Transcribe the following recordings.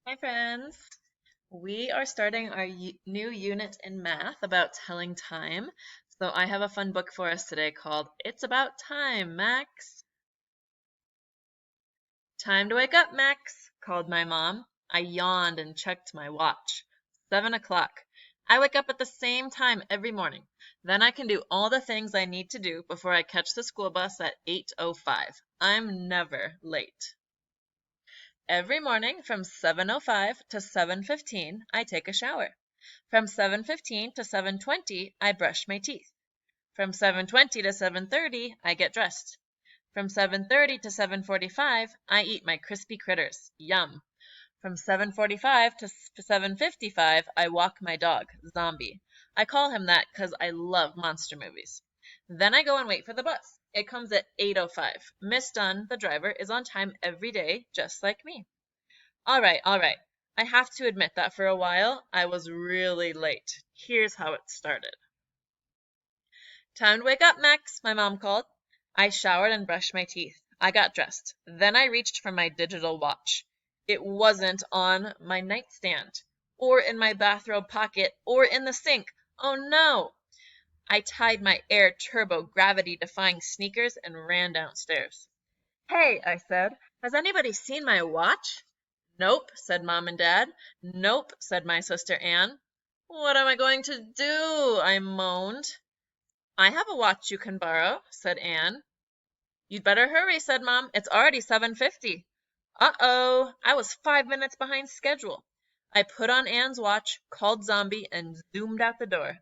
Hi, friends. We are starting our new unit in math about telling time. So I have a fun book for us today called It's About Time, Max. Time to wake up, Max, called my mom. I yawned and checked my watch. 7 o'clock. I wake up at the same time every morning. Then I can do all the things I need to do before I catch the school bus at 8:05. I'm never late. Every morning from 7:05 to 7:15, I take a shower. From 7:15 to 7:20, I brush my teeth. From 7:20 to 7:30, I get dressed. From 7:30 to 7:45, I eat my crispy critters. Yum. From 7:45 to 7:55, I walk my dog, Zombie. I call him that because I love monster movies. Then I go and wait for the bus. It comes at 8:05. Miss Dunn, the driver, is on time every day, just like me. All right, all right. I have to admit that for a while I was really late. Here's how it started. Time to wake up, Max, my mom called. I showered and brushed my teeth. I got dressed. Then I reached for my digital watch. It wasn't on my nightstand, or in my bathrobe pocket, or in the sink. Oh no! I tied my air turbo gravity defying sneakers and ran downstairs. Hey, I said, has anybody seen my watch? Nope, said Mom and Dad. Nope, said my sister Anne. What am I going to do? I moaned. I have a watch you can borrow, said Anne. You'd better hurry, said Mom. It's already 7:50. Uh-oh, I was 5 minutes behind schedule. I put on Anne's watch, called Zombie, and zoomed out the door.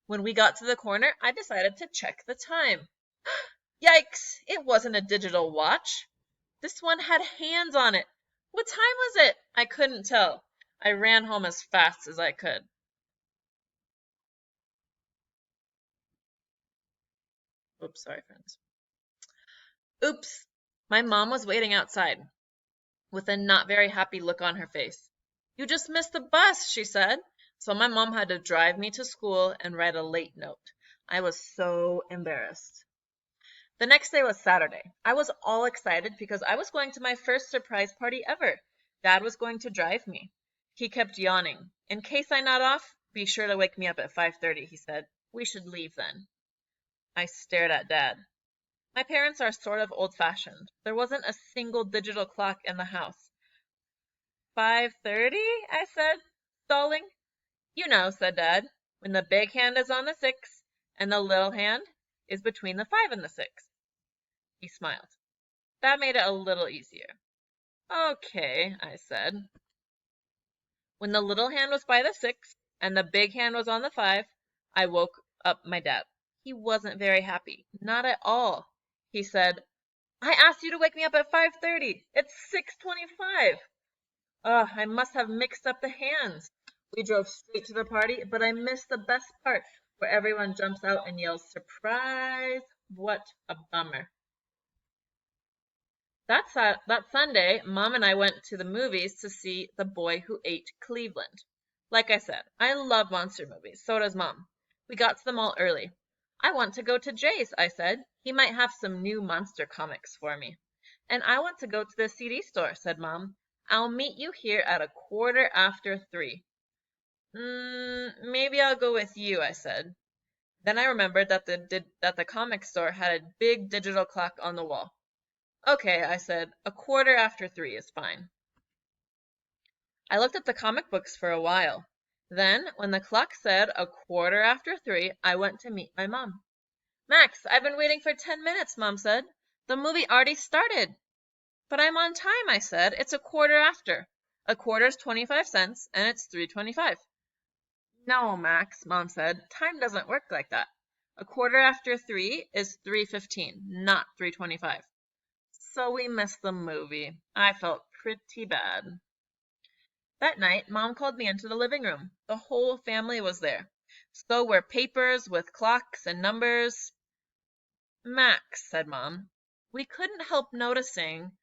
When we got to the corner, I decided to check the time. Yikes, it wasn't a digital watch. This one had hands on it. What time was it? I couldn't tell. I ran home as fast as I could. Oops, sorry, friends. Oops. My mom was waiting outside with a not very happy look on her face. You just missed the bus, she said. So my mom had to drive me to school and write a late note. I was so embarrassed. The next day was Saturday. I was all excited because I was going to my first surprise party ever. Dad was going to drive me. He kept yawning. In case I nod off, be sure to wake me up at 5:30, he said. We should leave then. I stared at Dad. My parents are sort of old-fashioned. There wasn't a single digital clock in the house. 5:30? I said, stalling. You know, said Dad, when the big hand is on the 6 and the little hand is between the 5 and the 6. He smiled. That made it a little easier. Okay, I said. When the little hand was by the 6 and the big hand was on the 5, I woke up my dad. He wasn't very happy. Not at all. He said, I asked you to wake me up at 5:30. It's 6:25. Ugh, I must have mixed up the hands. We drove straight to the party, but I missed the best part, where everyone jumps out and yells, surprise! What a bummer. That Sunday, Mom and I went to the movies to see The Boy Who Ate Cleveland. Like I said, I love monster movies. So does Mom. We got to the mall early. I want to go to Jay's, I said. He might have some new monster comics for me. And I want to go to the CD store, said Mom. I'll meet you here at 3:15. Maybe I'll go with you, I said. Then I remembered that the comic store had a big digital clock on the wall. Okay, I said, 3:15 is fine. I looked at the comic books for a while. Then, when the clock said 3:15, I went to meet my mom. Max, I've been waiting for 10 minutes, Mom said. The movie already started. But I'm on time, I said. It's 1/4 after. A quarter's 25 cents, and it's 3:25. No, Max, Mom said. Time doesn't work like that. 3:15 is 3:15, not 3:25. So we missed the movie. I felt pretty bad. That night, Mom called me into the living room. The whole family was there. So were papers with clocks and numbers. Max, said Mom, we couldn't help noticing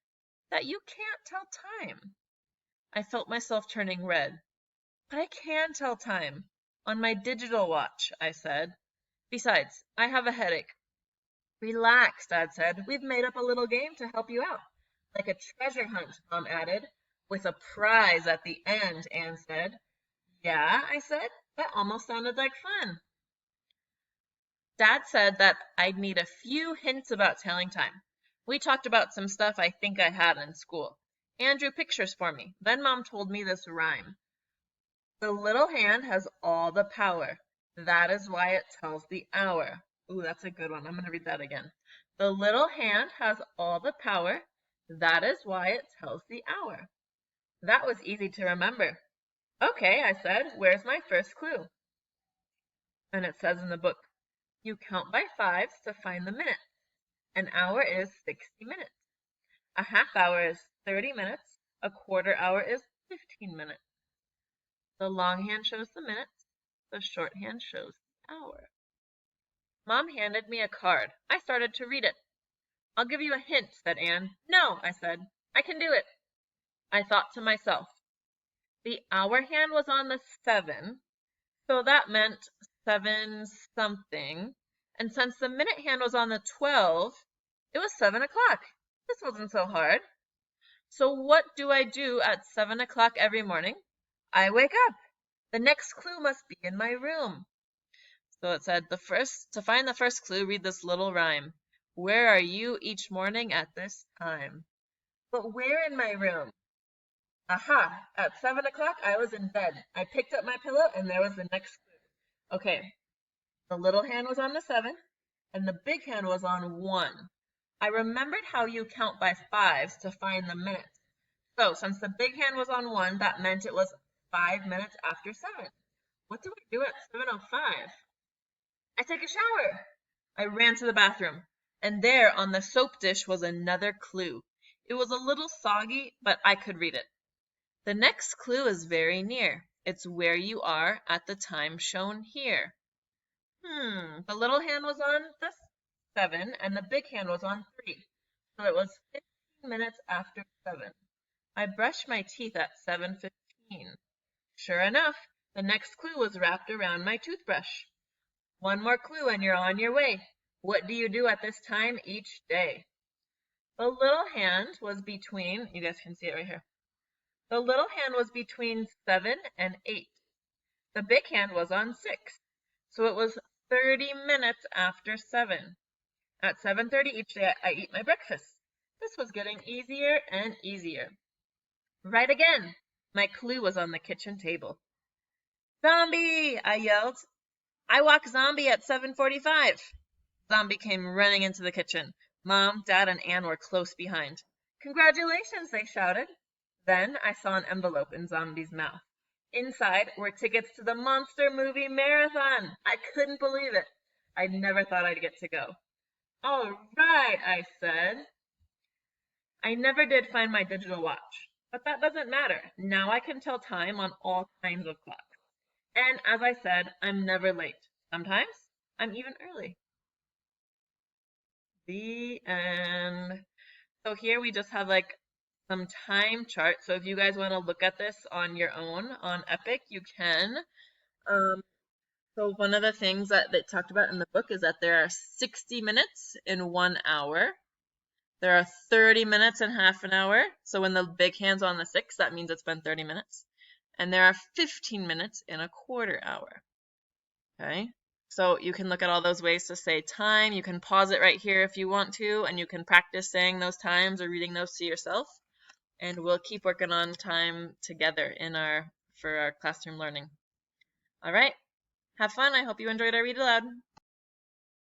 that you can't tell time. I felt myself turning red. But I can tell time. On my digital watch, I said. Besides, I have a headache. Relax, Dad said. We've made up a little game to help you out. Like a treasure hunt, Mom added. With a prize at the end, Anne said. Yeah, I said. That almost sounded like fun. Dad said that I'd need a few hints about telling time. We talked about some stuff I think I had in school. Anne drew pictures for me. Then Mom told me this rhyme. The little hand has all the power. That is why it tells the hour. Ooh, that's a good one. I'm going to read that again. The little hand has all the power. That is why it tells the hour. That was easy to remember. Okay, I said, where's my first clue? And it says in the book, you count by fives to find the minute. An hour is 60 minutes. A half hour is 30 minutes. A quarter hour is 15 minutes. The long hand shows the minutes. The short hand shows the hour. Mom handed me a card. I started to read it. I'll give you a hint, said Anne. No, I said. I can do it. I thought to myself. The hour hand was on the 7, so that meant 7 something. And since the minute hand was on the 12, it was 7 o'clock. This wasn't so hard. So what do I do at 7 o'clock every morning? I wake up. The next clue must be in my room. So it said, to find the first clue, read this little rhyme. Where are you each morning at this time? But where in my room? Aha! At 7 o'clock, I was in bed. I picked up my pillow, and there was the next clue. Okay, the little hand was on the 7, and the big hand was on 1. I remembered how you count by fives to find the minutes. So, since the big hand was on 1, that meant it was 5 minutes after 7. What do I do at 7:05? I take a shower. I ran to the bathroom, and there on the soap dish was another clue. It was a little soggy, but I could read it. The next clue is very near. It's where you are at the time shown here. The little hand was on the 7, and the big hand was on 3. So it was 15 minutes after 7. I brushed my teeth at 7:15. Sure enough, the next clue was wrapped around my toothbrush. One more clue and you're on your way. What do you do at this time each day? The little hand was between, you guys can see it right here. The little hand was between 7 and 8. The big hand was on 6. So it was 30 minutes after 7. At 7:30 each day, I eat my breakfast. This was getting easier and easier. Right again. My clue was on the kitchen table. Zombie! I yelled. I walk Zombie at 7:45. Zombie came running into the kitchen. Mom, Dad, and Anne were close behind. Congratulations, they shouted. Then I saw an envelope in Zombie's mouth. Inside were tickets to the Monster Movie Marathon. I couldn't believe it. I never thought I'd get to go. All right, I said. I never did find my digital watch, but that doesn't matter. Now I can tell time on all kinds of clocks. And as I said, I'm never late. Sometimes I'm even early. The end. So here we just have like some time chart. So if you guys want to look at this on your own on Epic, you can. So one of the things that they talked about in the book is that there are 60 minutes in 1 hour. There are 30 minutes in half an hour. So when the big hand's on the 6, that means it's been 30 minutes. And there are 15 minutes in a quarter hour. Okay? So you can look at all those ways to say time. You can pause it right here if you want to, and you can practice saying those times or reading those to yourself. And we'll keep working on time together for our classroom learning. All right. Have fun. I hope you enjoyed our Read Aloud.